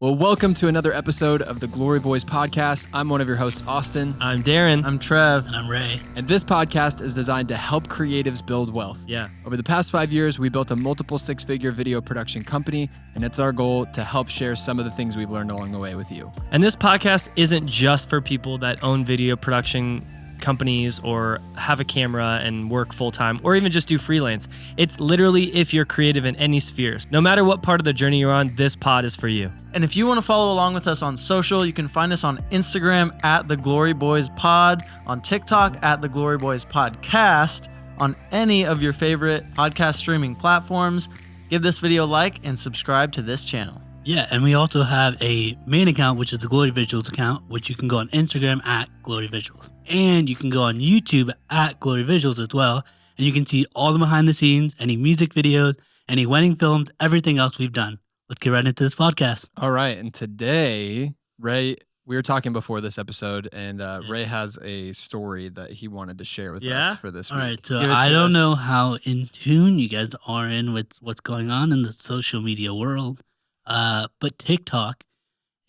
Well, welcome to another episode of the Glory Boys podcast. I'm one of your hosts, Austin. I'm Darren. I'm Trev. And I'm Ray. And this podcast is designed to help creatives build wealth. Yeah. Over the past 5 years, we built a multiple six-figure video production company, and it's our goal to help share some of the things we've learned along the way with you. And this podcast isn't just for people that own video production companies or have a camera and work full-time or even just do freelance. It's literally if you're creative in any spheres. No matter what part of the journey you're on, this pod is for you. And if you want to follow along with us on social, you can find us on Instagram at The Glory Boys Pod, on TikTok at The Glory Boys Podcast, on any of your favorite podcast streaming platforms. Give this video a like and subscribe to this channel. Yeah, and we also have a main account, which is the Glory Visuals account, which you can go on Instagram at Glory Visuals. And you can go on YouTube at Glory Visuals as well. And you can see all the behind the scenes, any music videos, any wedding films, everything else we've done. Let's get right into this podcast. All right, and today, Ray, we were talking before this episode, and Ray has a story that he wanted to share with us for this week. All right, so I don't know how in tune you guys are in with what's going on in the social media world. But TikTok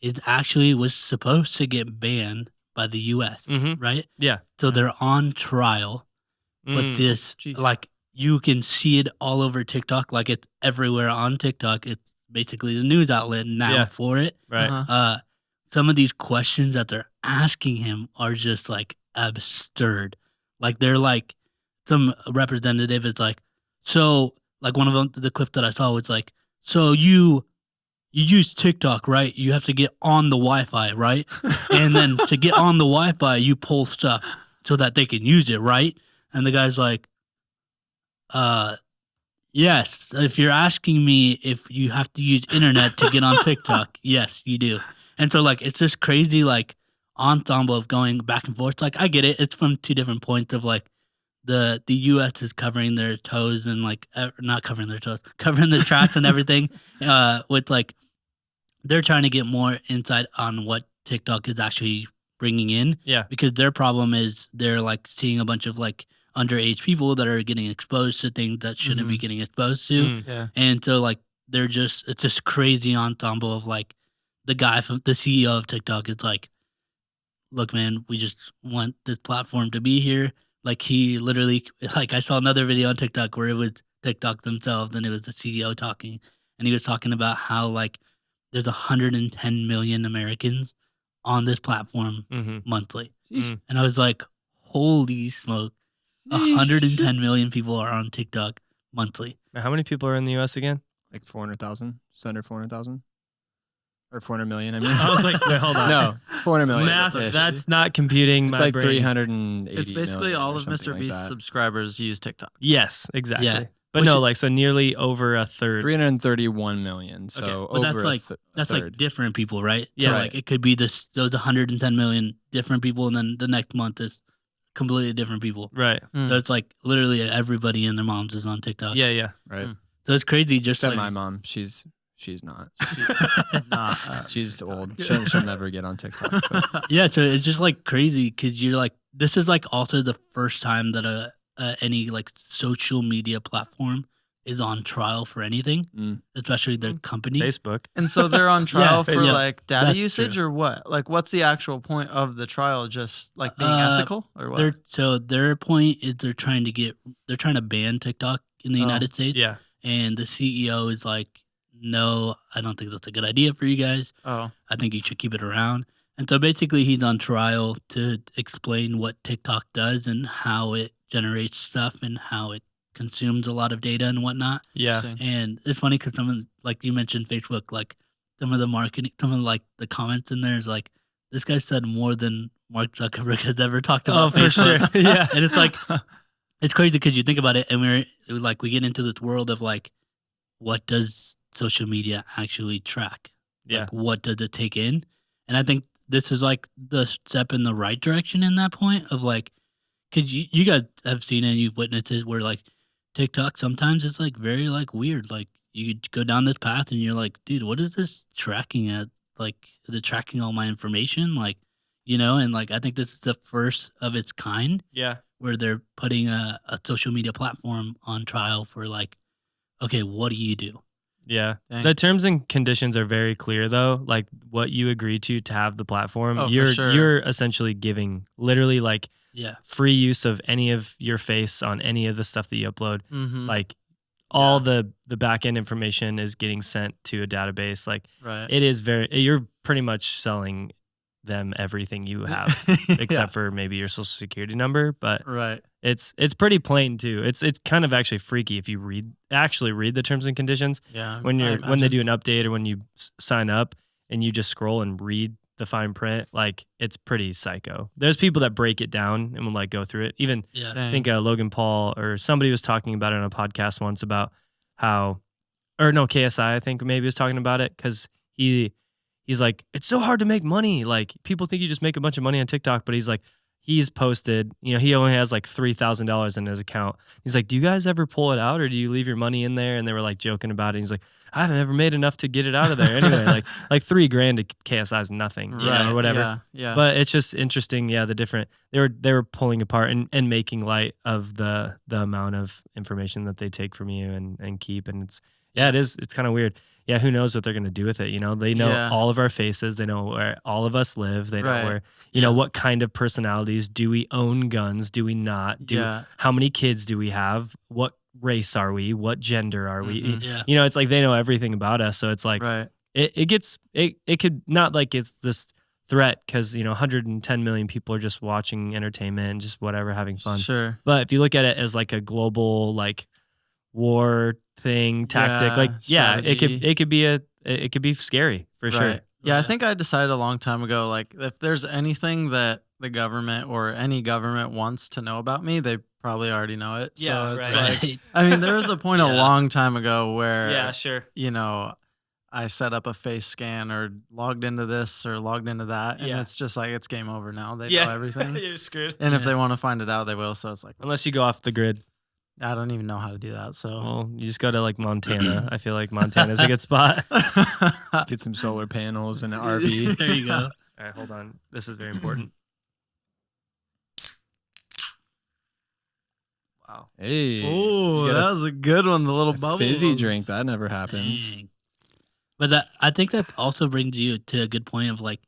was supposed to get banned by the U.S., right? Yeah. So they're on trial, but you can see it all over TikTok, like it's everywhere on TikTok. It's basically the news outlet now for it. Right. Some of these questions that they're asking him are just like absurd. Like they're like, some representative is like, so like one of them, the clip that I saw was like, so you use TikTok, right? You have to get on the Wi-Fi, right? And then to get on the Wi-Fi, you pull stuff so that they can use it, right? And the guy's like, yes. If you're asking me if you have to use internet to get on TikTok, yes, you do. And so, like, it's this crazy, like, ensemble of going back and forth. Like, I get it. It's from two different points of, like, the U.S. is covering their toes and, like, not covering their toes, covering their tracks and everything with, like, they're trying to get more insight on what TikTok is actually bringing in. Yeah. Because their problem is they're, like, seeing a bunch of, like, underage people that are getting exposed to things that shouldn't be getting exposed to. Yeah. And so, like, it's this crazy ensemble of, like, the guy from the CEO of TikTok is like, look, man, we just want this platform to be here. Like, he literally, like, I saw another video on TikTok where it was TikTok themselves and it was the CEO talking. And he was talking about how, like, there's 110 million Americans on this platform monthly. Mm. And I was like, holy smoke, 110 million people are on TikTok monthly. How many people are in the U.S. again? Like 400,000? Just under 400,000? Or 400 million, I mean. I was like, wait, hold on. No, 400 million. Math, that's not computing it's my like brain. 380 It's basically million all or of something Mr. like Beast's that. subscribers use TikTok. Yes, exactly. Yeah. But so nearly over a third. 331 million. So But that's over like that's third. like different people, right? Yeah. So like it could be those 110 million different people, and then the next month is completely different people. Right. So it's like literally everybody and their moms is on TikTok. Yeah. right. So it's crazy. Just Except like my mom. She's not. Nah. She's old. She'll never get on TikTok. But. yeah. So it's just like crazy because you're like, this is like also the first time that any like social media platform is on trial for anything, especially their company. Facebook. And so they're on trial for yeah, like data that's usage true. or what? Like, what's the actual point of the trial? Just like being ethical or what? Their point is they're trying to ban TikTok in the United States. Yeah. And the CEO is like, no, I don't think that's a good idea for you guys. Oh, I think you should keep it around. And so basically he's on trial to explain what TikTok does and how it generates stuff and how it consumes a lot of data and whatnot. Yeah. interesting. And it's funny because someone, like you mentioned Facebook, like some of the marketing, some of like the comments in there is like, this guy said more than Mark Zuckerberg has ever talked about. Oh, for sure. Yeah. And it's like, it's crazy because you think about it and we get into this world of like, what does social media actually track? Yeah. Like, what does it take in? And I think this is like the step in the right direction in that point of like, because you guys have seen it and you've witnessed it where like TikTok sometimes it's like very like weird. Like you go down this path and you're like, dude, what is this tracking at? Like, is it tracking all my information? Like, and like I think this is the first of its kind Yeah. where they're putting a social media platform on trial for like, okay, what do you do? Yeah. Dang. The terms and conditions are very clear though. Like what you agree to have the platform, Oh, for you're sure. you're essentially giving literally like Yeah. free use of any of your face on any of the stuff that you upload. Mm-hmm. Like all the back end information is getting sent to a database. Like Right. it is you're pretty much selling them everything you have except for maybe your social security number, but Right. it's pretty plain too. It's kind of actually freaky if you actually read the terms and conditions Yeah. when I when they imagine. do an update or when you sign up and you just scroll and read the fine print. Like it's pretty psycho. There's people that break it down and will like go through it. Even Yeah. I Dang. think Logan Paul or somebody was talking about it on a podcast once about how, or no, KSI I think maybe was talking about it because he's like, it's so hard to make money. Like people think you just make a bunch of money on TikTok, but he's like, he's posted, he only has like $3,000 in his account. He's like, do you guys ever pull it out or do you leave your money in there? And they were like joking about it. He's like, I haven't ever made enough to get it out of there. Anyway, like $3,000 to KSI is nothing, or whatever. Yeah. Yeah. But it's just interesting. Yeah. The different, they were pulling apart and making light of the amount of information that they take from you and keep. And it's kind of weird. Yeah, who knows what they're going to do with it? They know Yeah. all of our faces. They know where all of us live. They know Right. where, know, what kind of personalities. Do we own guns? Do we not? Yeah. How many kids do we have? What race are we? What gender are we? Mhm. Yeah. It's like they know everything about us. So it's like Right. it could not like it's this threat because, 110 million people are just watching entertainment and just whatever, having fun. Sure. But if you look at it as like a global like war thing tactic, strategy. it could be scary for sure. Right. Yeah, I Right. think I decided a long time ago, like if there's anything that the government or any government wants to know about me, they probably already know it. Yeah, so it's right. like, Right. I mean, there was a point a Yeah. long time ago where, Yeah, sure. I set up a face scan or logged into this or logged into that. And Yeah. it's just like, it's game over now. They Yeah. know everything. You're screwed. And if Yeah. they want to find it out, they will. So it's like, Unless you go off the grid. I don't even know how to do that. So Well, you just go to like Montana. I feel like Montana's a good spot. All Get some solar panels and an RV. There you go. right, hold on. This is very important. Wow. Hey. oh, you got that was a good one. The little a bubble. fizzy drink. That never happens. Dang. But I think that also brings you to a good point of like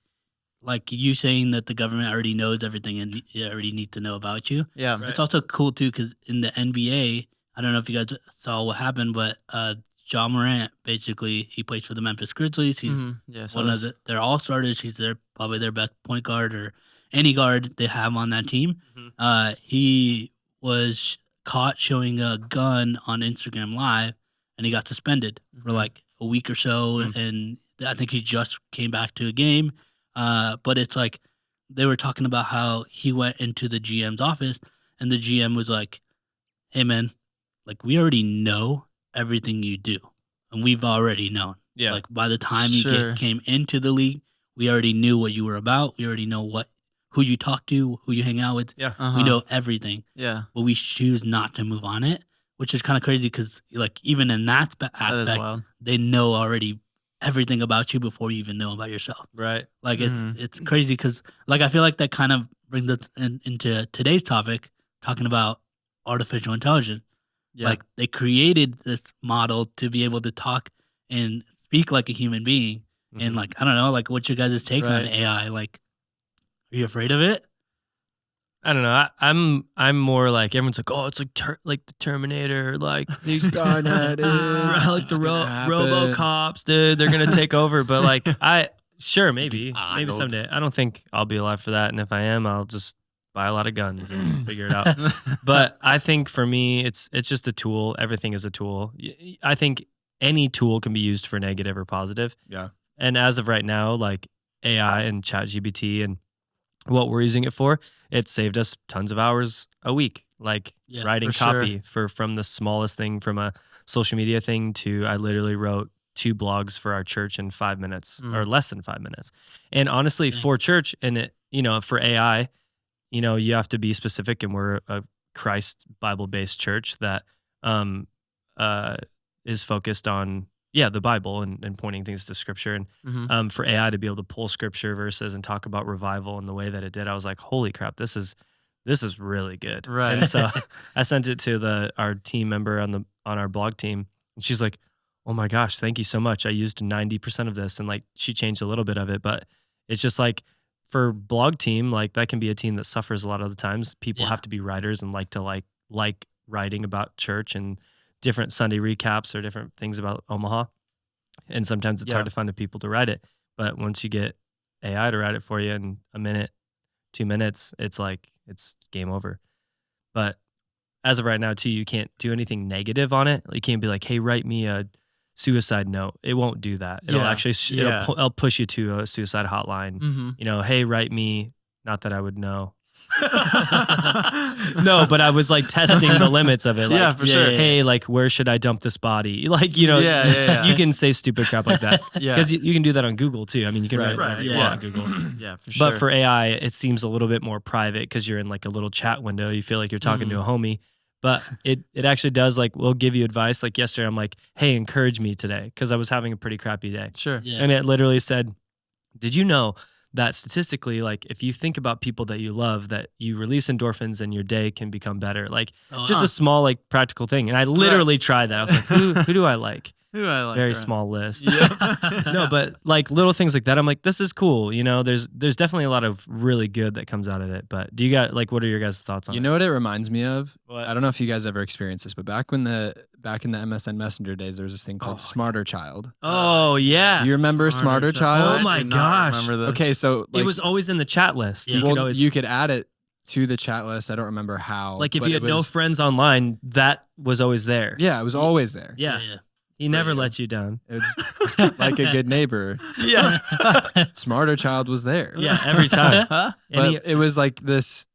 you saying that the government already knows everything and they already need to know about you. Yeah. Right. It's also cool too because in the NBA, I don't know if you guys saw what happened, but Ja Morant basically he plays for the Memphis Grizzlies. He's Mhm. Yeah. So one of their all starters. He's probably their best point guard or any guard they have on that team. Mhm. He was caught showing a gun on Instagram Live, and he got suspended for Mhm. like a week or so. And I think he just came back to a game. But it's like they were talking about how he went into the GM's office, and the GM was like, "Hey, man, like we already know everything you do, and we've already known. Yeah. Like by the time you Sure. came into the league, we already knew what you were about. We already know who you talk to, who you hang out with. Yeah. Uh-huh. We know everything, Yeah. but we choose not to move on it, which is kind of crazy because like even in that That is aspect, wild. they know already everything about you before you even know about yourself. Right. Like Mhm. it's crazy because like I feel like that kind of brings us into today's topic, talking about artificial intelligence. Yeah. Like they created this model to be able to talk and speak like a human being. And Mhm. like I don't know, like what's your guys' take on Right. AI? Like, are you afraid of it? I don't know. I'm more like everyone's like, oh, it's like the Terminator, like He's Skynet. like the RoboCops, dude. They're gonna take over. But like, maybe Arnold. someday. I don't think I'll be alive for that. And if I am, I'll just buy a lot of guns and figure it out. But I think for me, it's just a tool. Everything is a tool. I think any tool can be used for negative or positive. Yeah. And as of right now, like AI and ChatGPT and what we're using it for, it saved us tons of hours a week, like Yeah, writing for sure. copy from the smallest thing, from a social media thing to I literally wrote 2 blogs for our church in 5 minutes or less than 5 minutes. And honestly, Yeah. for church and it, for AI, you have to be specific, and we're a Christ Bible-based church that is focused on the Bible and pointing things to Scripture. And Mhm. for AI to be able to pull Scripture verses and talk about revival in the way that it did, I was like, holy crap, this is really good. Right. And so I sent it to our team member on our blog team, and she's like, oh my gosh, thank you so much. I used 90% of this, and like she changed a little bit of it, but it's just like for blog team, like that can be a team that suffers a lot of the times. People have to be writers and like to like writing about church and different Sunday recaps or different things about Omaha. And sometimes it's hard to find the people to write it. But once you get AI to write it for you in a minute, 2 minutes, it's like it's game over. But as of right now too, you can't do anything negative on it. You can't be like, hey, write me a suicide note. It won't do that. It'll actually it'll push you to a suicide hotline. You know, hey, write me. Not that I would know. No, but I was like testing the limits of it. Like, for sure. Hey, like where should I dump this body? Like, you know, you can say stupid crap like that. Because you can do that on Google too. I mean, you can write on Google. Yeah, for sure. But for AI, it seems a little bit more private because you're in like a little chat window. You feel like you're talking to a homie. But it actually does, like, we'll give you advice. Like yesterday, I'm like, hey, encourage me today because I was having a pretty crappy day. Sure. Yeah. And it literally said, did you know that statistically, like if you think about people that you love, that you release endorphins and your day can become better? Like just a small, like practical thing. And I literally tried that. I was like, who do I like? Who I like? Very small list. No, but like little things like that, I'm like, this is cool. You know, there's definitely a lot of really good that comes out of it. But do you got like, what are your guys' thoughts on it? You know what it reminds me of? What? I don't know if you guys ever experienced this, but back in the MSN Messenger days, there was this thing called Smarter Child. Oh yeah. Do you remember Smarter Child? Oh my gosh. Remember this. Okay, so like, It was always in the chat list. Yeah. you could add it to the chat list. I don't remember how. Like if but you had it no was- friends online, that was always there. Yeah, it was always there. Yeah. He never lets you down. It's like a good neighbor. Yeah. Smarter Child was there. Yeah, every time. But it was like this,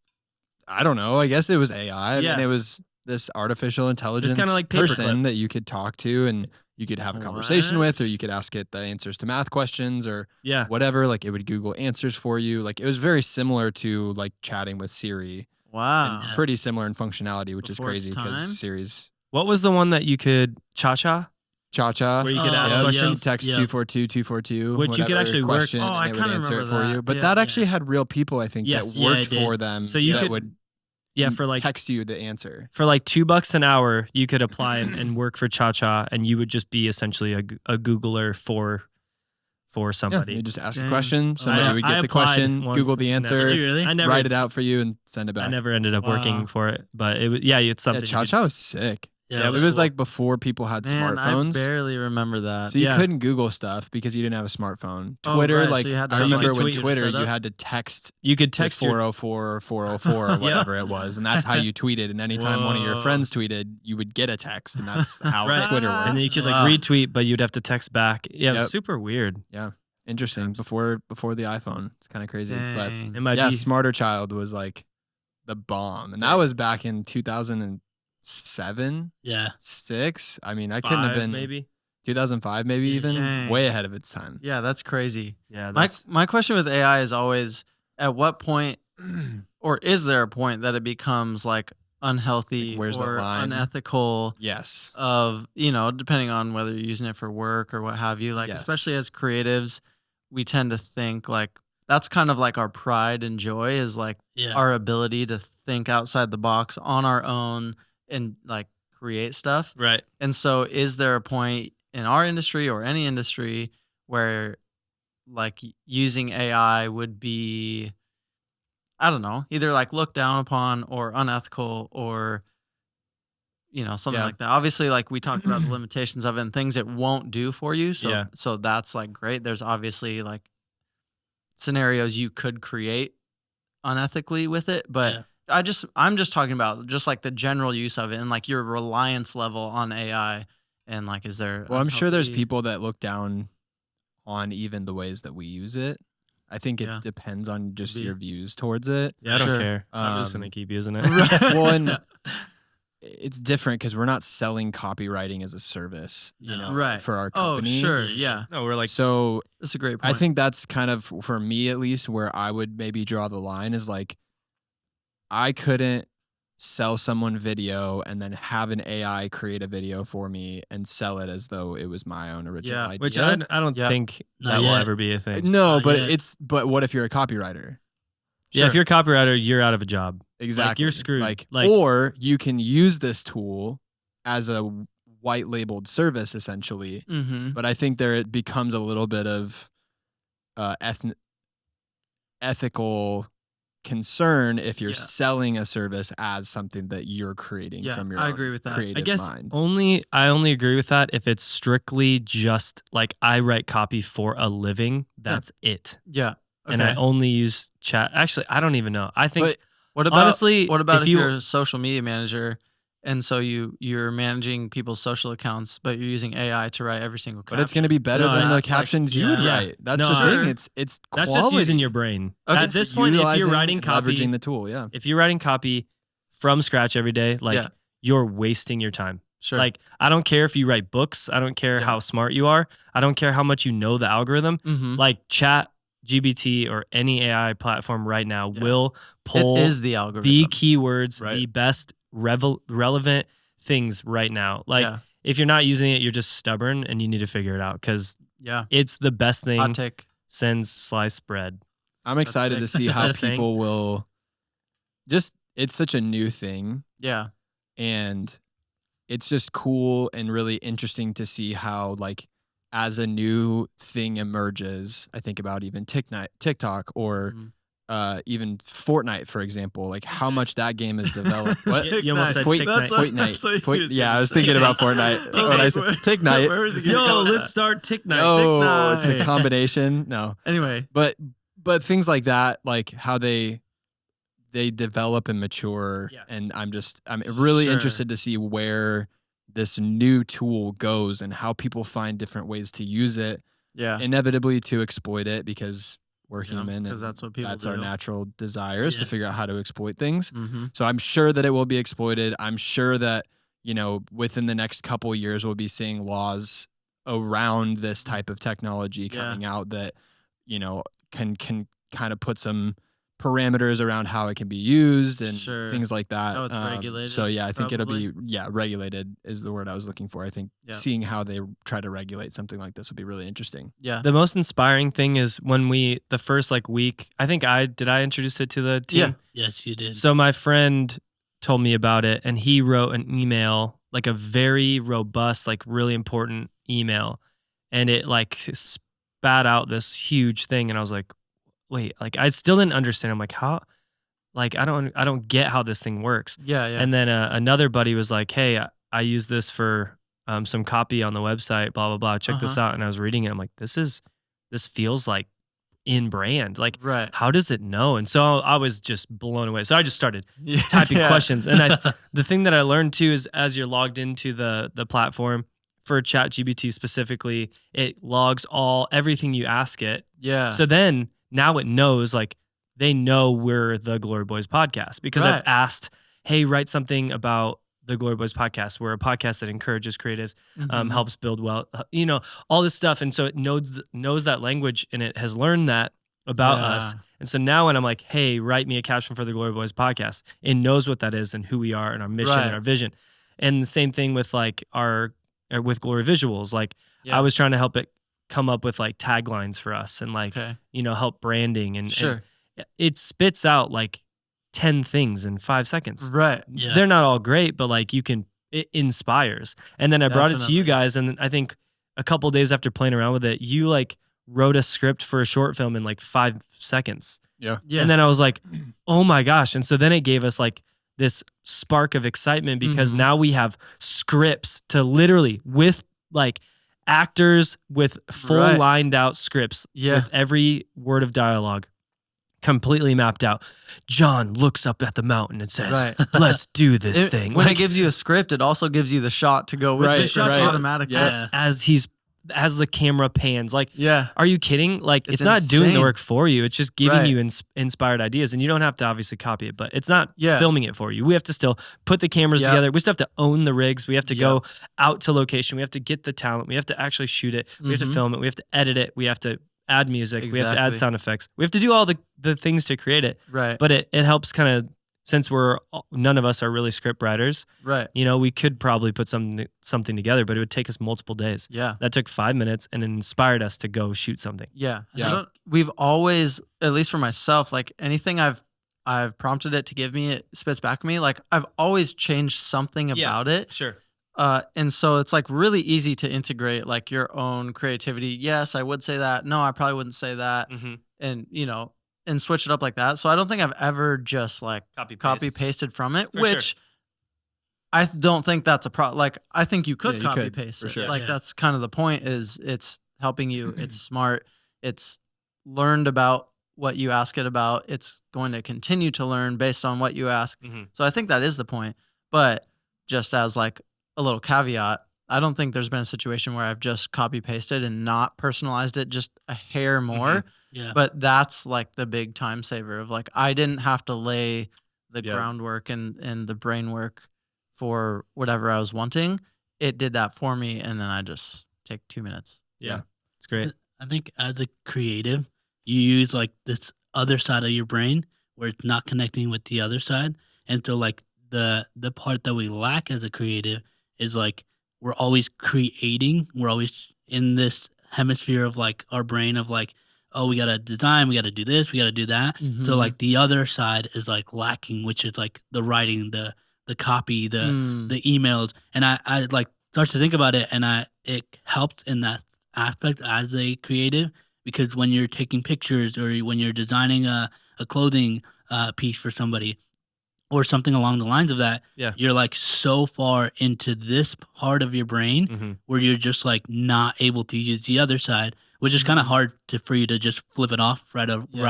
I don't know, I guess it was AI. Yeah. And it was this artificial intelligence kinda like person Paperclip. that you could talk to and you could have a conversation with, or you could ask it the answers to math questions or Yeah. whatever. Like it would Google answers for you. Like it was very similar to like chatting with Siri. Wow. And pretty similar in functionality, which Before is its crazy time? because Siri's What was the one that you could cha-cha? Cha-Cha. Where you could Oh, ask yeah. questions? Text 242-242. Which you could whatever actually work- question, Oh, I and it would kinda answer it remember for that. you. But Yeah. that actually had real people, I think, Yes. that Yeah, worked it did. for them. So you that could- would Yeah, for like text you the answer. for like $2 an hour, you could apply and work for cha-cha, and you would just be essentially a Googler for Yeah, somebody. you just ask a Dang. question. Somebody would I get the applied question, once, Google the never- answer, Did you really? I never, write it out for you, and send it back. I never ended up working Wow. for it, but it was it's Yeah, something. you Cha-Cha was sick. Yeah, it was cool. like before people had Man, smartphones. I barely remember that. So you Yeah. couldn't Google stuff because you didn't have a smartphone. Oh, Twitter, right, like so you had to I have, remember like, when tweet Twitter, set you up? had to text You could to text your 404 or 404 or whatever it was, and that's how you tweeted. And anytime one of your Whoa. friends tweeted, you would get a text, and that's how Right. Twitter worked. and then you could like Wow. retweet, but you'd have to text back. Yeah, it was Yep. super weird. Interesting. Before the iPhone, it's kind of crazy. But Dang. It might yeah, be Smarter Child was like the bomb, and that was back in 2007, Yeah. 6. I mean, I couldn't have 5 been maybe. 2005, maybe even Dang. way ahead of its time. Yeah, that's crazy. Yeah, My that's my question with AI is always, at what point, or is there a point that it becomes like unhealthy Like, where's the or line? unethical? Yes. Of, depending on whether you're using it for work or what have you, like Yes. especially as creatives, we tend to think like that's kind of like our pride and joy is like Yeah. our ability to think outside the box on our own and like create stuff. right. And so is there a point in our industry or any industry where like using AI would be, I don't know, either like looked down upon or unethical or something Yeah. like that. Obviously, like we talked about the limitations of it and things it won't do for you. So Yeah. so that's like great. There's obviously like scenarios you could create unethically with it, but Yeah. I'm just talking about just like the general use of it and like your reliance level on AI and like is there Well, I'm sure there's unhealthy- people that look down on even the ways that we use it. I think it Yeah. depends on just Be- your views towards it. Yeah, I don't Sure. care. I'm just Um, gonna keep using it. Well, and it's different because we're not selling copywriting as a service, No. Right. for our Oh, company. sure, yeah. No, we're like So That's a great I point. think that's kind of, for me at least, where I would maybe draw the line is like, I couldn't sell someone video and then have an AI create a video for me and sell it as though it was my own original Yeah, idea. which I don't Yeah. think Not that will yet. ever be a thing. No, Not but yet. but what if you're a copywriter? Yeah, if Sure. you're a copywriter, you're out of a job. Exactly. you're screwed. Like, Like- or you can use this tool as a white labeled service essentially. Mm-hmm. But I think there it becomes a little bit of ethical concern if you're Yeah. selling a service as something that you're creating Yeah, from your I own agree with that. creative I guess mind. I only agree with that if it's strictly just like I write copy for a living. That's it. Yeah. Okay. And I only use chat. Actually, I don't even know. I think But what about honestly, what about if if you- you're a social media manager and so you're managing people's social accounts, but you're using AI to write every single caption? But it's going to be better No, than that, the captions you would yeah. write. That's No, the sure. thing. It's that's quality. just using your brain. Okay. At this point, if you're Utilizing writing and copy, leveraging the tool, yeah. if you're writing copy from scratch every day, like Yeah. you're wasting your time. Sure. Like I don't care if you write books. I don't care Yeah. how smart you are. I don't care how much you know the algorithm. mm-hmm. Like Chat GBT or any AI platform right now Yeah. will pull it is the algorithm. the keywords, Right. the best relevant things right now. Like yeah. if you're not using it, you're just stubborn and you need to figure it out because Yeah. it's the best thing Hot take. since sliced bread. I'm excited to sick. see Is how that a saying? people will just it's such a new thing Yeah. and it's just cool and really interesting to see how like as a new thing emerges, I think about even TikTok or Mhm. even Fortnite, for example, like how much that game is developed. What? You almost said Foyt- Tick-Night. That's what you Foyt- said. yeah, I was thinking about Fortnite. I was when I like, said where- Tick-Night. Where is it gonna Yo, go with let's that? start Tick Night. Oh, it's a Tick-Night. combination. No, Anyway. but things like that, like how they develop and mature, Yeah. and I'm really Sure. interested to see where this new tool goes and how people find different ways to use it, Yeah. inevitably to exploit it because we're Yeah, human 'cause and that's what people that's do. our natural desires to Yeah. figure out how to exploit things. Mm-hmm. So I'm sure that it will be exploited. I'm sure that, within the next couple of years, we'll be seeing laws around this type of technology Yeah. coming out that, can kind of put some parameters around how it can be used and Sure. things like that. Oh, it's regulated, So yeah, I think probably? it'll be, regulated is the word I was looking for. I think Yeah. seeing how they try to regulate something like this would be really interesting. Yeah. The most inspiring thing is when the first week, I think I introduced it to the team. Yeah. Yes, you did. So my friend told me about it and he wrote an email, like a very robust, like really important email. And it spat out this huge thing. And I was like, wait, like I still didn't understand. I'm like, how, like, I don't get how this thing works. Yeah. Yeah. And then another buddy was like, hey, I use this for some copy on the website, blah, blah, blah. Check this out. And I was reading it. I'm like, this feels like in brand. Like, right. how does it know? And so I was just blown away. So I just started Yeah. typing Yeah. questions. And the thing that I learned too is as you're logged into the platform for ChatGPT specifically, it logs everything you ask it. Yeah. So then now it knows, like, they know we're the Glory Boys podcast because Right. I've asked, hey, write something about the Glory Boys podcast. We're a podcast that encourages creatives, Mhm. helps build all this stuff. And so it knows that language and it has learned that about us. Yeah. And so now when I'm like, hey, write me a caption for the Glory Boys podcast, it knows what that is and who we are and our mission Right. and our vision. And the same thing with with Glory Visuals. Like Yeah. I was trying to help it come up with like taglines for us and like, Okay. help branding and Sure. it spits out like 10 things in 5 seconds. Right. Yeah. They're not all great, but like it inspires. And then I brought it to you Definitely. guys. And I think a couple days after playing around with it, you like wrote a script for a short film in like 5 seconds. Yeah. And then I was like, oh my gosh. And so then it gave us like this spark of excitement because Mhm. now we have scripts to literally with like actors with full Right. lined out scripts Yeah. with every word of dialogue completely mapped out. John looks up at the mountain and says, Right. let's do this thing. When Like, it gives you a script, it also gives you the shot to go with Right, the shot right. automatically. Yeah. as the camera pans, like, Yeah. are you kidding? Like, It's it's not doing the insane. work for you. It's just giving Right. you inspired ideas. And you don't have to obviously copy it, but it's not Yeah. filming it for you. We have to still put the cameras Yep. together. We still have to own the rigs. We have to Yep. go out to location. We have to get the talent. We have to actually shoot it. We have to Mhm. film it. We have to edit it. We have to add music. We have to add Exactly. sound effects. We have to do all the things to create it. Right. But it helps kind of, since none of us are really script writers, Right. we could probably put something together, but it would take us multiple days. Yeah. That took 5 minutes and it inspired us to go shoot something. Yeah. Yeah. We've always, at least for myself, like anything I've prompted it to give me, it spits back at me. Like I've always changed something Yeah. about it. Sure. And so it's like really easy to integrate like your own creativity. Yes, I would say that. No, I probably wouldn't say that. And, and switch it up like that. So I don't think I've ever just like copy pasted from it, For which sure. I don't think that's a problem. Like, I think you could Yeah, you copy could, paste for it. sure. Like, Yeah. that's kind of the point is it's helping you. It's smart. It's learned about what you ask it about. It's going to continue to learn based on what you ask. So I think that is the point. But just as like a little caveat, I don't think there's been a situation where I've just copy pasted and not personalized it just a hair more. Yeah. But that's like the big time saver of like, I didn't have to lay the Yeah. groundwork and the brain work for whatever I was wanting. It did that for me. And then I just take 2 minutes. Yeah. It's great. I think as a creative, you use like this other side of your brain where it's not connecting with the other side. And so like the part that we lack as a creative is like we're always creating. We're always in this hemisphere of like our brain of like, oh, we got to design, we got to do this, we got to do that. Mhm. So like the other side is like lacking, which is like the writing, the copy, the emails. And I like start to think about it, and it helps in that aspect as a creative, because when you're taking pictures or when you're designing a clothing piece for somebody or something along the lines of that, Yeah. you're like so far into this part of your brain where you're just like not able to use the other side, which is kind of hard for you to just flip it off right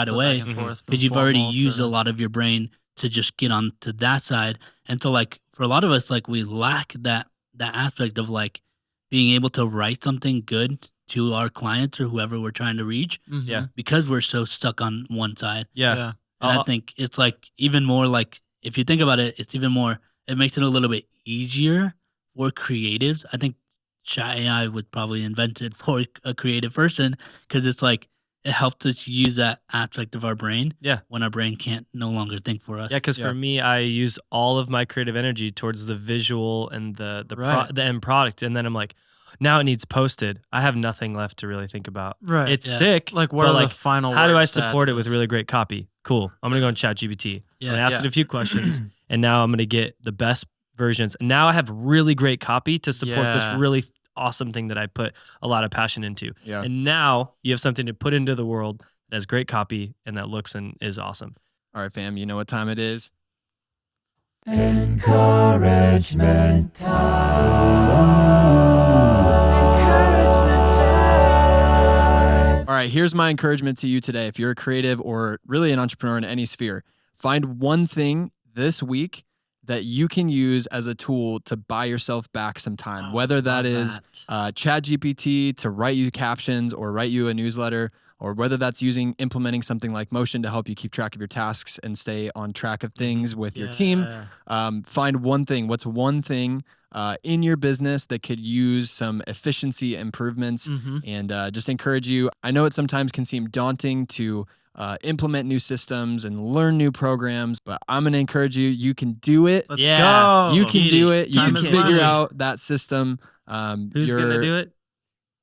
away, because you've already used a lot of your brain to just get on to that side. And so like for a lot of us, like we lack that aspect of like being able to write something good to our clients or whoever we're trying to reach, Yeah. because we're so stuck on one side. Yeah. And I think it's like even more like, if you think about it, it's even more, it makes it a little bit easier for creatives. I think Chat AI was probably invented for a creative person, because it's like, it helps us use that aspect of our brain. Yeah. When our brain can't no longer think for us. Yeah, because Yeah. for me, I use all of my creative energy towards the visual and the Right. the end product, and then I'm like, now it needs posted. I have nothing left to really think about. Right. It's Yeah. sick. Like, what but are like, the final how do I words to add support to it with this? really great copy? Cool. I'm gonna go on ChatGPT. Yeah. I asked Yeah. it a few questions, and now I'm gonna get the best versions. And now I have really great copy to support this Yeah. really awesome thing that I put a lot of passion into. Yeah. And now you have something to put into the world that has great copy and that looks and is awesome. All right, fam, you know what time it is? Encouragement time. Encouragement time. All right, here's my encouragement to you today. If you're a creative or really an entrepreneur in any sphere, find one thing this week that you can use as a tool to buy yourself back some time, whether that is ChatGPT to write you captions or write you a newsletter, or whether that's implementing something like Motion to help you keep track of your tasks and stay on track of things with your team. Find one thing. What's one thing in your business that could use some efficiency improvements? And just encourage you. I know it sometimes can seem daunting to implement new systems and learn new programs, but I'm going to encourage you. You can do it. Let's Yeah. go. You can do it. You Time can is figure money. out that system. Who's gonna do it?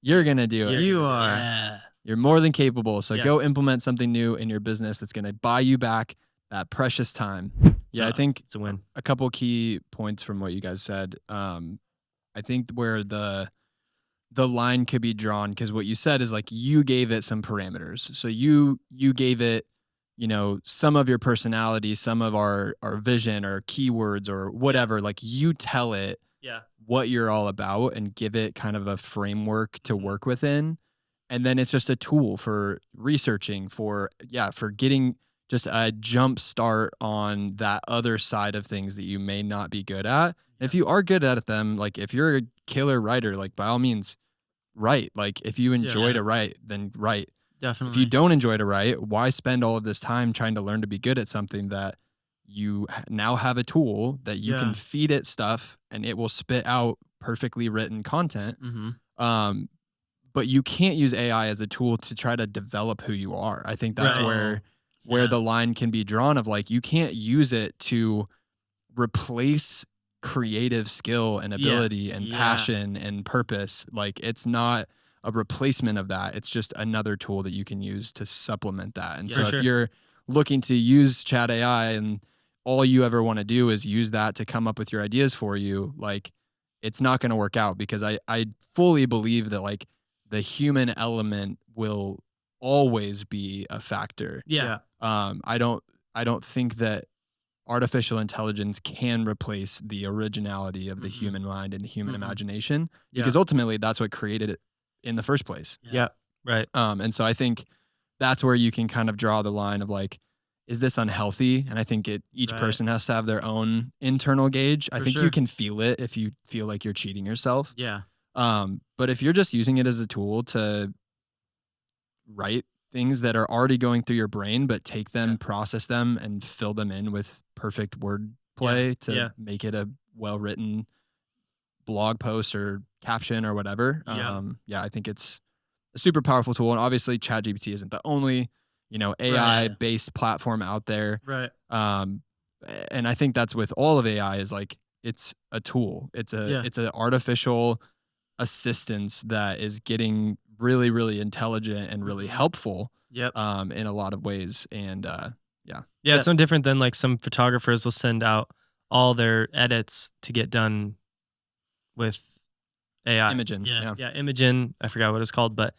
You're going to do it. You are. Yeah. You're more than capable. So Yes. go implement something new in your business that's going to buy you back that precious time. Yeah, I So, think it's a win. a couple key points from what you guys said. I think where the line could be drawn, because what you said is like you gave it some parameters. So you gave it, some of your personality, some of our vision or keywords or whatever. Like you tell it Yeah. what you're all about and give it kind of a framework to work within. And then it's just a tool for researching, for getting just a jump start on that other side of things that you may not be good at. If you are good at them, like if you're a killer writer, like by all means, write. Like if you enjoy to write, then write. Definitely. If you don't enjoy to write, why spend all of this time trying to learn to be good at something that you now have a tool that you can feed it stuff and it will spit out perfectly written content. But you can't use AI as a tool to try to develop who you are. I think that's Right. where the line can be drawn of like, you can't use it to replace creative skill and ability and passion and purpose. Like it's not a replacement of that. It's just another tool that you can use to supplement that. And so For sure. if you're looking to use Chat AI and all you ever want to do is use that to come up with your ideas for you, like it's not going to work out, because I fully believe that like the human element will always be a factor. Yeah. I don't think that artificial intelligence can replace the originality of the Mhm. human mind and the human Mhm. imagination, Yeah. because ultimately that's what created it in the first place. Yeah. Right. And so I think that's where you can kind of draw the line of like, is this unhealthy? And I think each Right. person has to have their own internal gauge. I For think sure. you can feel it if you feel like you're cheating yourself. Yeah. But if you're just using it as a tool to write things that are already going through your brain, but take them, Yeah. process them, and fill them in with perfect word play to Yeah. make it a well-written blog post or caption or whatever. Yeah. I think it's a super powerful tool. And obviously ChatGPT isn't the only, AI-based platform out there. Right. And I think that's with all of AI, is like, it's a tool. It's an artificial assistance that is getting really, really intelligent and really helpful Yep. in a lot of ways. And Yeah, it's no different than like some photographers will send out all their edits to get done with AI. Imogen. Yeah. Yeah, Imogen. I forgot what it's called, but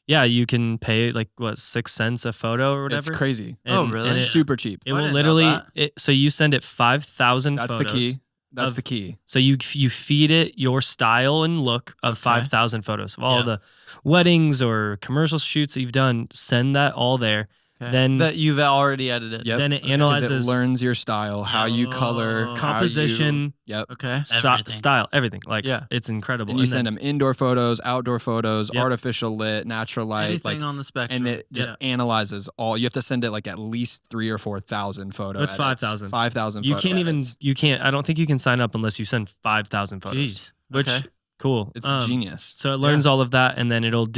yeah, you can pay like 6 cents a photo or whatever. It's crazy. Oh, really? And It's super cheap. it I will didn't know literally. that. So you send it 5,000 That's photos. the key. That's of- the key. So you feed it your style and look of Okay. 5,000 photos of all Yeah. the weddings or commercial shoots that you've done. Send that all there. Okay. Then- that you've already edited. Yep. Then it Because analyzes it learns your style, how you color, Oh. how composition, Yep. Okay. Everything. style, everything. Like Yeah. it's incredible. And you then- send them indoor photos, outdoor photos, Yep. artificial lit, natural light, Anything like, on the spectrum. and it just analyzes all. You have to send it like at least 3,000 or 4,000 photos. It's 5,000. 5,000. You photo can't even. edits. You can't. I don't think you can sign up unless you send 5,000 photos. Jeez. Which Okay. cool. It's genius. So it learns all of that, and then it'll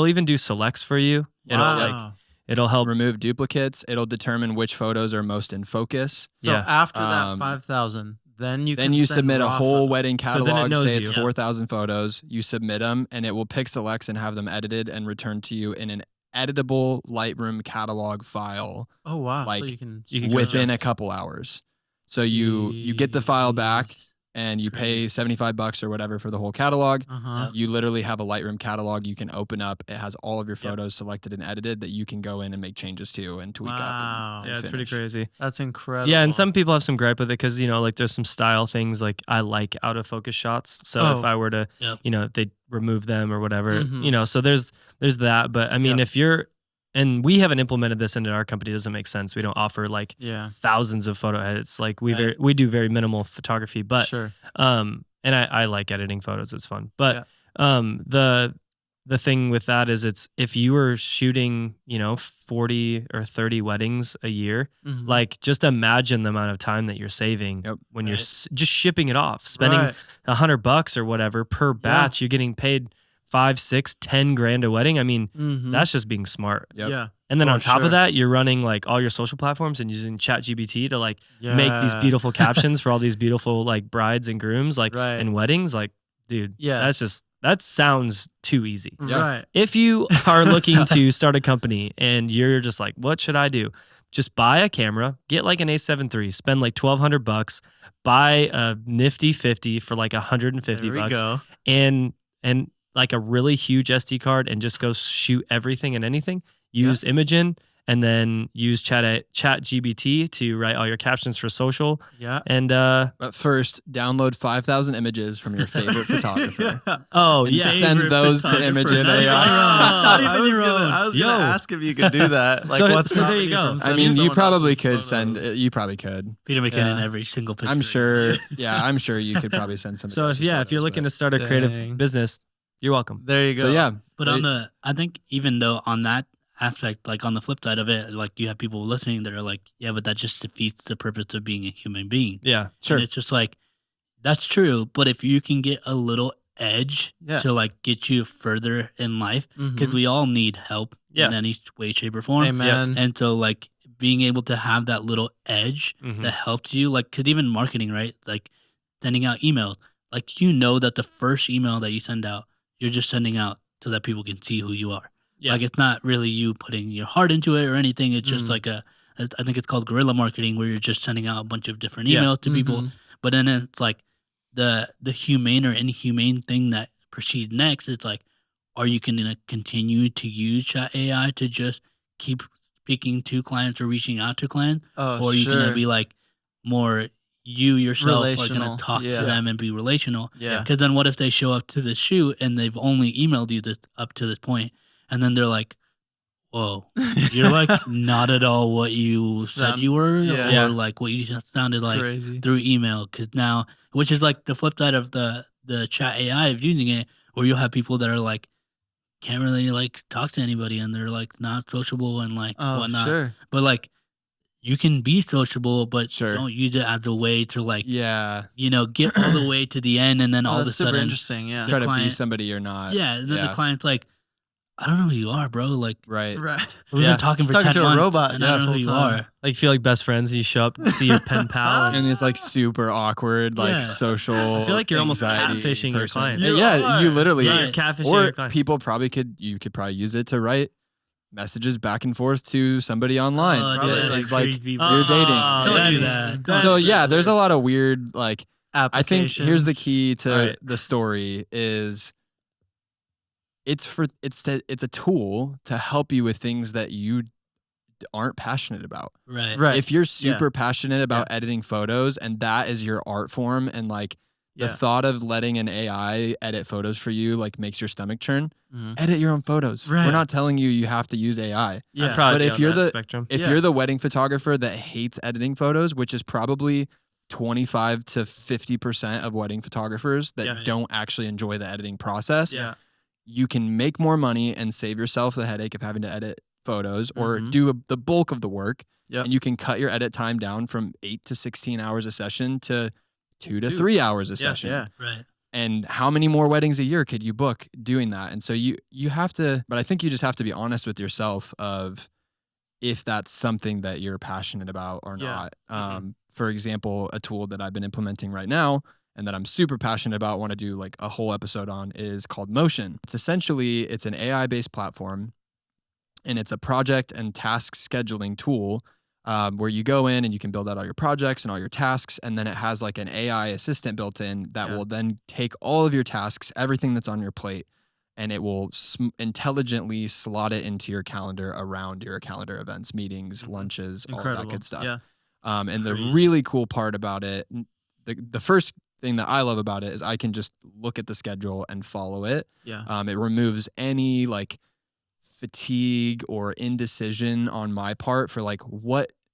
even do selects for you. Wow. It'll help. Remove duplicates. It'll determine which photos are most in focus. So Yeah. after that Um, 5,000, then you Then can you send submit a raw whole photos. wedding So then it catalog. knows Say it's you. 4,000 photos. You submit them, and it will pick selects and have them edited and returned to you in an editable Lightroom catalog file Oh wow! like, so you can within a adjust. couple hours. So you get the file back, and you pay $75 or whatever for the whole catalog. Uh-huh. You literally have a Lightroom catalog you can open up. It has all of your Yep. photos selected and edited that you can go in and make changes to and tweak Wow. up. Yeah, And it's pretty finish. crazy. That's incredible. Yeah, and some people have some gripe with it because like there's some style things like I like out of focus shots. So Oh. if I were to, Yep. if they remove them or whatever, Mhm. so there's that. But I mean, Yeah. if you're, and we haven't implemented this into our company, it doesn't make sense. We don't offer like Yeah. thousands of photo edits. Like Right. we do very minimal photography, but Sure. and I like editing photos. It's fun. But the thing with that is it's if you were shooting, 40 or 30 weddings a year, Mhm. like just imagine the amount of time that you're saving Yep. when you're Right. just shipping it off, spending Right. $100 or whatever per batch. You're getting paid 5, 6, 10 grand a wedding. I mean, Mhm. that's just being smart. Yep. Yeah. And then For on top sure. of that, you're running like all your social platforms and using ChatGPT to like make these Yeah. beautiful captions for all these beautiful like brides and grooms, like Right. and weddings. Like, dude, Yeah. that sounds too easy. Yeah. Right. If you are looking to start a company and you're just like, what should I do? Just buy a camera, get like an A7 III, spend like $1,200, buy a nifty 50 for like $150 There we bucks, go. and like a really huge SD card, and just go shoot everything and anything. Use Imogen, and then use ChatGPT to write all your captions for social. Yeah. And But first, download 5,000 images from your favorite photographer. oh And yeah, send Favorite those to photographer. Imogen Not AI. even- I not even was your gonna, own. I was gonna Yo. ask if you could do that. Like, So- what's so there stopping you go. from I sending mean, you someone probably else's could send. photos? You probably could. Peter McKinnon Yeah. every single picture. I'm sure. Yeah, I'm sure you could probably send some. So if you're looking to start a Dang. creative business, you're welcome. There you go. So yeah, But I think even though on that aspect, like on the flip side of it, like you have people listening that are like, yeah, but that just defeats the purpose of being a human being. Yeah, sure. And it's just like, that's true. But if you can get a little edge Yeah. to like get you further in life, because Mhm. we all need help Yeah. in any way, shape, or form. Amen. And so like being able to have that little edge Mhm. that helps you, like, because even marketing, right? Like sending out emails, like, that the first email that you send out, you're just sending out so that people can see who you are. Yeah. Like, it's not really you putting your heart into it or anything. It's just Mm. like I think it's called guerrilla marketing, where you're just sending out a bunch of different Yeah. emails to people. Mhm. But then it's like, the humane or inhumane thing that proceeds next is like, are you going to continue to use Chat AI to just keep speaking to clients or reaching out to clients? Oh, Or are you going to be like more you yourself are going Relational, to talk yeah. to them and be relational? Yeah. Because then what if they show up to the shoot and they've only emailed you this up to this point, and then they're like, whoa, you're like not at all what you said you were, Yeah. or Yeah. like what you just sounded like Crazy. through email. Because now, which is like the flip side of the Chat AI of using it, where you'll have people that are like can't really like talk to anybody and they're like not sociable and like Oh, whatnot. sure. But like you can be sociable, but Sure. don't use it as a way to like Yeah. get all the way to the end, and then all of a That's super sudden, interesting. Yeah. Try to be client- somebody you're not. yeah, and then Yeah. the client's like, I don't know who you are, bro. Like Right. Right. we've Yeah. been talking Just for talking 10 to a months, robot, and yeah, I this don't know who whole you time. are. Like feel like best friends. You show up, see your pen pal, and And it's like super awkward, like Yeah. social. I feel like you're almost anxiety catfishing your person. clients. You Yeah, you are. literally. yeah, Right. you're catfishing Or your clients. people you could probably use it to write messages back and forth to somebody online. Oh, dude, It's that's just like creepy, Oh, bro. you're dating. don't That's- do that. that's So the- yeah, there's a lot of weird like I think here's the Applications. key to Right. the story is it's a tool to help you with things that you aren't passionate about. right. Right. If you're super passionate about editing photos and that is your art form, and like the Yeah. thought of letting an AI edit photos for you like makes your stomach churn, Mhm. edit your own photos. Right. We're not telling you have to use AI. I'd Yeah. probably But be if on you're that the- spectrum. If Yeah. you're the wedding photographer that hates editing photos, which is probably 25 to 50% of wedding photographers that Yeah. don't actually enjoy the editing process, Yeah. you can make more money and save yourself the headache of having to edit photos or Mhm. do the bulk of the work. Yep. And you can cut your edit time down from 8 to 16 hours a session to 2 to Two. 3 hours a Yeah. session. Yeah. Right. And how many more weddings a year could you book doing that? And so you have to, but I think you just have to be honest with yourself of if that's something that you're passionate about or Yeah. not. For example, a tool that I've been implementing right now and that I'm super passionate about, want to do like a whole episode on, is called Motion. It's an AI-based platform, and it's a project and task scheduling tool where you go in and you can build out all your projects and all your tasks, and then it has like an AI assistant built in that Yeah. will then take all of your tasks, everything that's on your plate, and it will intelligently slot it into your calendar around your calendar events, meetings, lunches, all Incredible. that good stuff. Yeah. And the Crazy. really cool part about it, the first thing that I love about it is I can just look at the schedule and follow it. Yeah. It removes any like fatigue or indecision on my part for like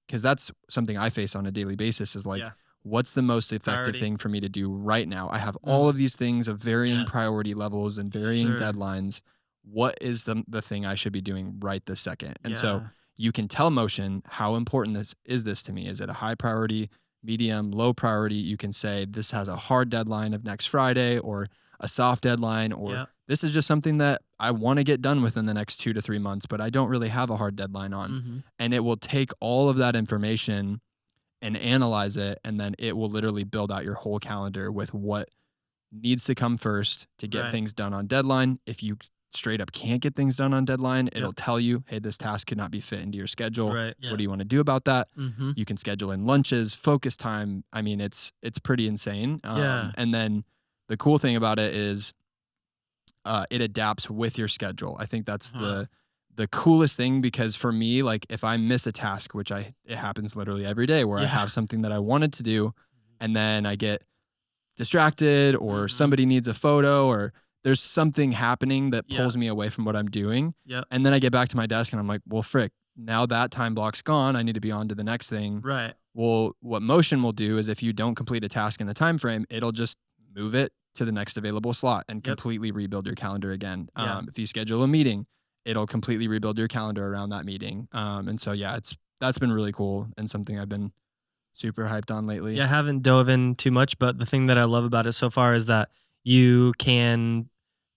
because that's something I face on a daily basis is like, Yeah. what's the most effective Priority. thing for me to do right now? I have all of these things of varying Yeah. priority levels and varying Sure. deadlines. What is the thing I should be doing right this second? And so Yeah. you can tell Motion how important this is to me. Is it a high priority, medium, low priority? You can say this has a hard deadline of next Friday or a soft deadline, or Yeah. this is just something that I want to get done within the next 2 to 3 months, but I don't really have a hard deadline on. Mhm. And it will take all of that information and analyze it, and then it will literally build out your whole calendar with what needs to come first to get Right. things done on deadline. If you straight up can't get things done on deadline, it'll tell you, hey, this task could not be fit into your schedule. Right. Yeah. What do you want to do about that? Mhm. You can schedule in lunches, focus time. I mean, it's pretty insane. Yeah. And then the cool thing about it is it adapts with your schedule. I think that's the coolest thing, because for me, like if I miss a task, which it happens literally every day, where I Yeah. have something that I wanted to do and then I get distracted or Mhm. somebody needs a photo or there's something happening that Yeah. pulls me away from what I'm doing. Yep. And then I get back to my desk and I'm like, well, frick, now that time block's gone. I need to be on to the next thing. Right. Well, what Motion will do is if you don't complete a task in the time frame, it'll just move it to the next available slot and Yep. completely rebuild your calendar again. Yeah. If you schedule a meeting, it'll completely rebuild your calendar around that meeting. And so yeah, that's been really cool and something I've been super hyped on lately. Yeah, I haven't dove in too much, but the thing that I love about it so far is that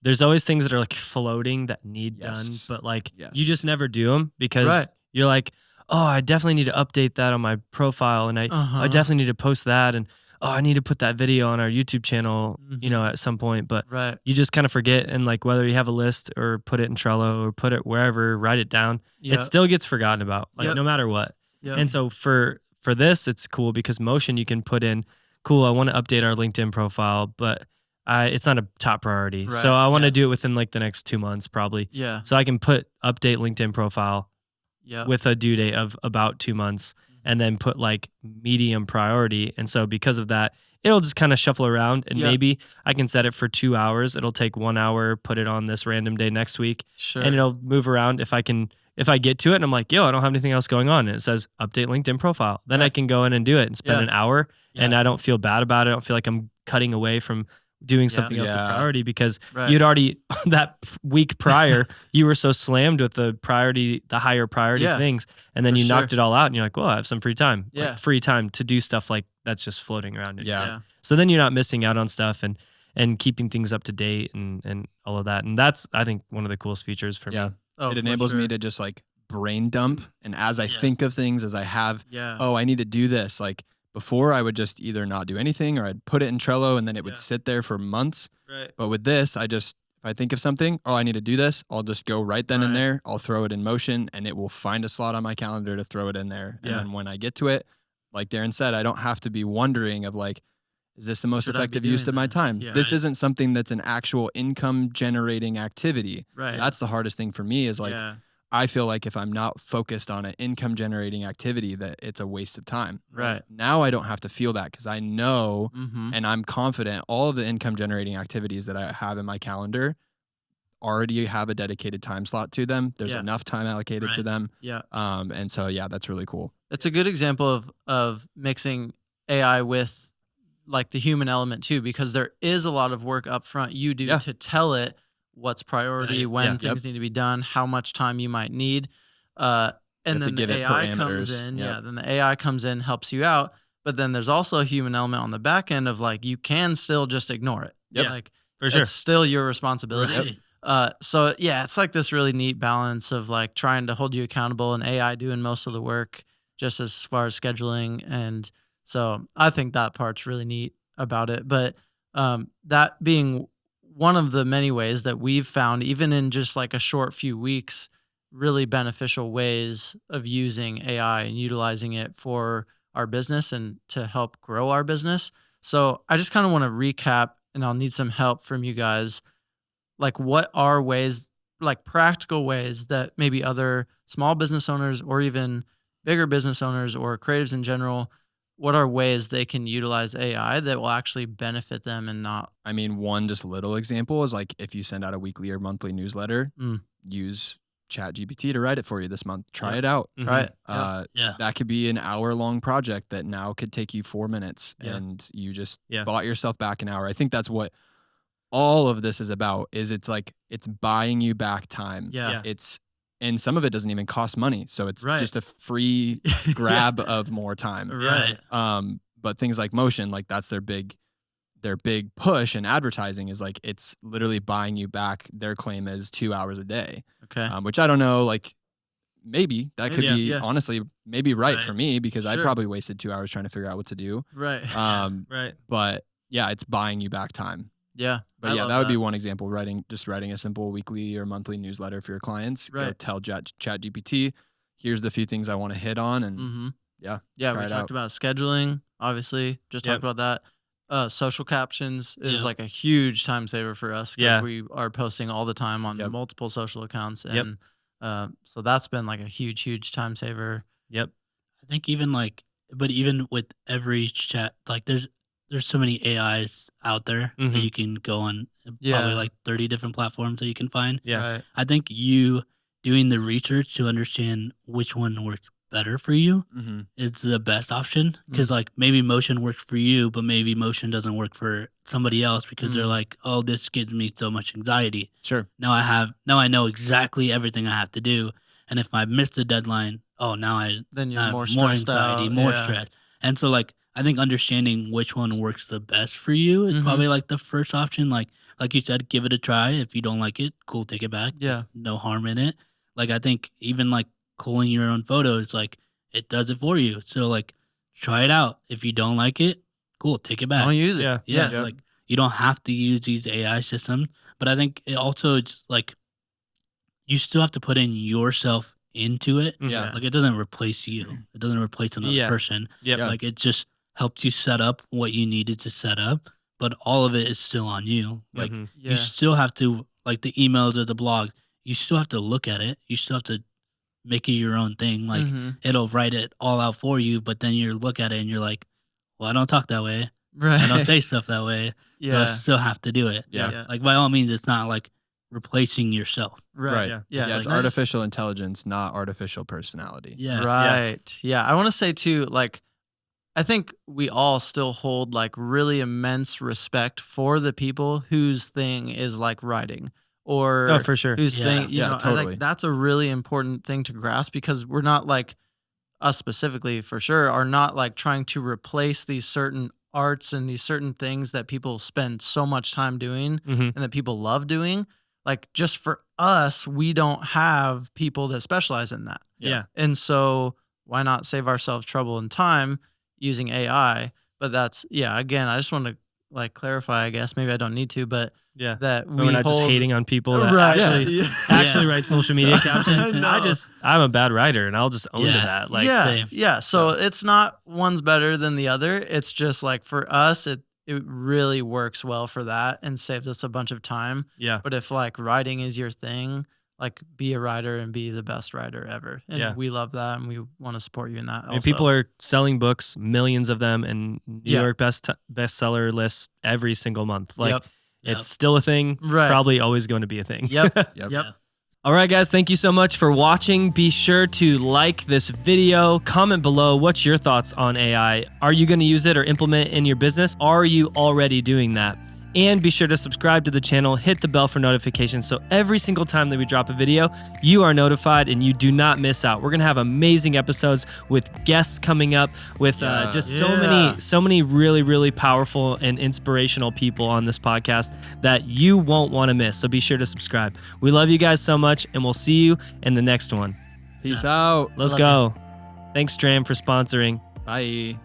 there's always things that are like floating that need Yes. done, but like Yes. you just never do them because Right. you're like, oh, I definitely need to update that on my profile, and I Uh-huh. definitely need to post that, and oh, I need to put that video on our YouTube channel, at some point, but Right. you just kind of forget, and like whether you have a list or put it in Trello or put it wherever, write it down, Yep. it still gets forgotten about, like Yep. no matter what. Yep. And so for this, it's cool because Motion, you can put in cool, I want to update our LinkedIn profile, but it's not a top priority. Right, So I want yeah. to do it within like the next 2 months probably. Yeah. So I can put update LinkedIn profile Yeah. with a due date of about 2 months and then put like medium priority. And so because of that, it'll just kind of shuffle around and Yeah. maybe I can set it for 2 hours. It'll take 1 hour, put it on this random day next week Sure. and it'll move around if I get to it and I'm like, yo, I don't have anything else going on. And it says update LinkedIn profile. Then I Right. can go in and do it and spend Yeah. an hour and Yeah. I don't feel bad about it. I don't feel like I'm cutting away from doing something else Yeah. a priority because Right. you'd already that week prior, you were so slammed with the higher priority Yeah, things. And then for you sure. knocked it all out and you're like, well, I have some free time. Yeah. Like free time to do stuff like that's just floating around. in your Yeah. head. So then you're not missing out on stuff and keeping things up to date and all of that. And that's, I think, one of the coolest features for Yeah. me. Oh, It for enables me sure. to just like brain dump. And as I Yeah. think of things, as I have, Yeah. oh, I need to do this. Like before, I would just either not do anything or I'd put it in Trello and then it would Yeah. sit there for months. Right. But with this, if I think of something, oh, I need to do this, I'll just go right then and Right. there. I'll throw it in motion and it will find a slot on my calendar to throw it in there. Yeah. And then when I get to it, like Darren said, I don't have to be wondering of like, is this the most Should I be effective use doing of my this? time? Yeah. This Right. isn't something that's an actual income generating activity. Right. That's the hardest thing for me is like, yeah. I feel like if I'm not focused on an income generating activity, that it's a waste of time. Right. Now I don't have to feel that because I know Mm-hmm. and I'm confident all of the income generating activities that I have in my calendar already have a dedicated time slot to them. There's Yeah. enough time allocated to Right. them. Yeah. And so, yeah, that's really cool. It's a good example of mixing AI with like the human element too, because there is a lot of work up front you do Yeah. to tell it what's priority, Right. when Yeah. things need to be done, how much time you might need. And have to then the give it AI comes parameters. in. Yep. Yeah. Then the AI comes in, helps you out. But then there's also a human element on the back end of like, you can still just ignore it. Yep. Like For sure. it's still your responsibility. Right. So yeah, it's like this really neat balance of like trying to hold you accountable and AI doing most of the work just as far as scheduling. And so I think that part's really neat about it. But that being one of the many ways that we've found, even in just like a short few weeks, really beneficial ways of using AI and utilizing it for our business and to help grow our business. So I just kind of want to recap, and I'll need some help from you guys. Like, what are ways, like practical ways that maybe other small business owners or even bigger business owners or creatives in general, what are ways they can utilize AI that will actually benefit them and not? I mean, one just little example is like if you send out a weekly or monthly newsletter, Mm. use ChatGPT to write it for you this month. Try Yeah. it out. Mhm. Right. Yeah. That could be an hour-long project that now could take you 4 minutes, Yeah. and you just Yeah. bought yourself back an hour. I think that's what all of this is about. Is it's like it's buying you back time. Yeah. It's and some of it doesn't even cost money, so it's Right. just a free grab of more time. Right. But things like Motion, like that's their big push in advertising is like it's literally buying you back. Their claim is 2 hours a day, Okay. which I don't know, like maybe that could Maybe, be yeah. honestly maybe right Right. for me because I Sure. probably wasted 2 hours trying to figure out what to do. Right. Right. But yeah, it's buying you back time. Yeah. But I yeah, love that would be one example. Writing a simple weekly or monthly newsletter for your clients. Go Right. tell ChatGPT, here's the few things I want to hit on, and Mm-hmm. yeah, Yeah, try we it talked out. about scheduling, obviously. Just Yep. talked about that. Social captions is Yeah. like a huge time saver for us because Yeah. we are posting all the time on Yep. multiple social accounts. Yep. And so that's been like a huge time saver. Yep. I think even like, but even with every chat, like there's so many AIs out there that Mhm. you can go on. Yeah. Probably like 30 different platforms that you can find. Yeah. Right. I think you doing the research to understand which one works better for you Mm-hmm. is the best option because like maybe Motion works for you, but maybe Motion doesn't work for somebody else because they're Mm. like, oh, this gives me so much anxiety. Sure. Now I know exactly everything I have to do, and if I miss the deadline, oh, now I Then you're have more more stressed anxiety, out. more Yeah. stress, and so like I think understanding which one works the best for you is Mhm. probably like the first option. Like you said, give it a try. If you don't like it, cool, take it back. Yeah. No harm in it. Like I think even like culling your own photos, like it does it for you. So like try it out. If you don't like it, cool, take it back. Don't use it. Yeah. Yeah, Yeah. like you don't have to use these AI systems, but I think it also it's like you still have to put in yourself into it. Mhm. Yeah. Like it doesn't replace you. It doesn't replace another Yeah. person. Yep. Yeah. Like it's just helped you set up what you needed to set up, but all of it is still on you. Like Mhm. Yeah. you still have to, like the emails or the blogs, you still have to look at it. You still have to make it your own thing. Like Mhm. it'll write it all out for you, but then you look at it and you're like, well, I don't talk that way. Right. I don't say stuff that way. So I yeah. still have to do it. Yeah. Like by all means, it's not like replacing yourself. Right. Right. Yeah. Yeah. Yeah, it's and I just- artificial intelligence, not artificial personality. Yeah. Right. Yeah. I want to say too, like, I think we all still hold like really immense respect for the people whose thing is like writing or Oh, for sure. whose Yeah. thing, you Yeah, know, I totally. think that's a really important thing to grasp because we're not like us specifically for sure are not like trying to replace these certain arts and these certain things that people spend so much time doing hmm and that people love doing. Like just for us, we don't have people that specialize in that. Yeah. And so why not save ourselves trouble and time using AI? But that's, yeah, again, I just want to like clarify, I guess, maybe I don't need to, but Yeah. that We're not just hating on people that Right. actually Yeah. actually Yeah. write social media captions. No. I'm a bad writer and I'll just own to Yeah. that. Like yeah, same. yeah. So it's not one's better than the other. It's just like for us, it really works well for that and saves us a bunch of time. yeah. But if like writing is your thing, like be a writer and be the best writer ever. And Yeah. we love that and we want to support you in that. I mean, people are selling books, millions of them, and New Yeah. York bestseller lists every single month. Like Yep. it's still a thing. Right. Probably always going to be a thing. Yep. Yep. Yep. All right, guys, thank you so much for watching. Be sure to like this video, comment below what's your thoughts on AI. Are you going to use it or implement it in your business? Are you already doing that? And be sure to subscribe to the channel, hit the bell for notifications so every single time that we drop a video, you are notified and you do not miss out. We're going to have amazing episodes with guests coming up with just Yeah. so many really, really powerful and inspirational people on this podcast that you won't want to miss. So be sure to subscribe. We love you guys so much and we'll see you in the next one. Peace out. Let's Love go. Thanks, Dram, for sponsoring. Bye.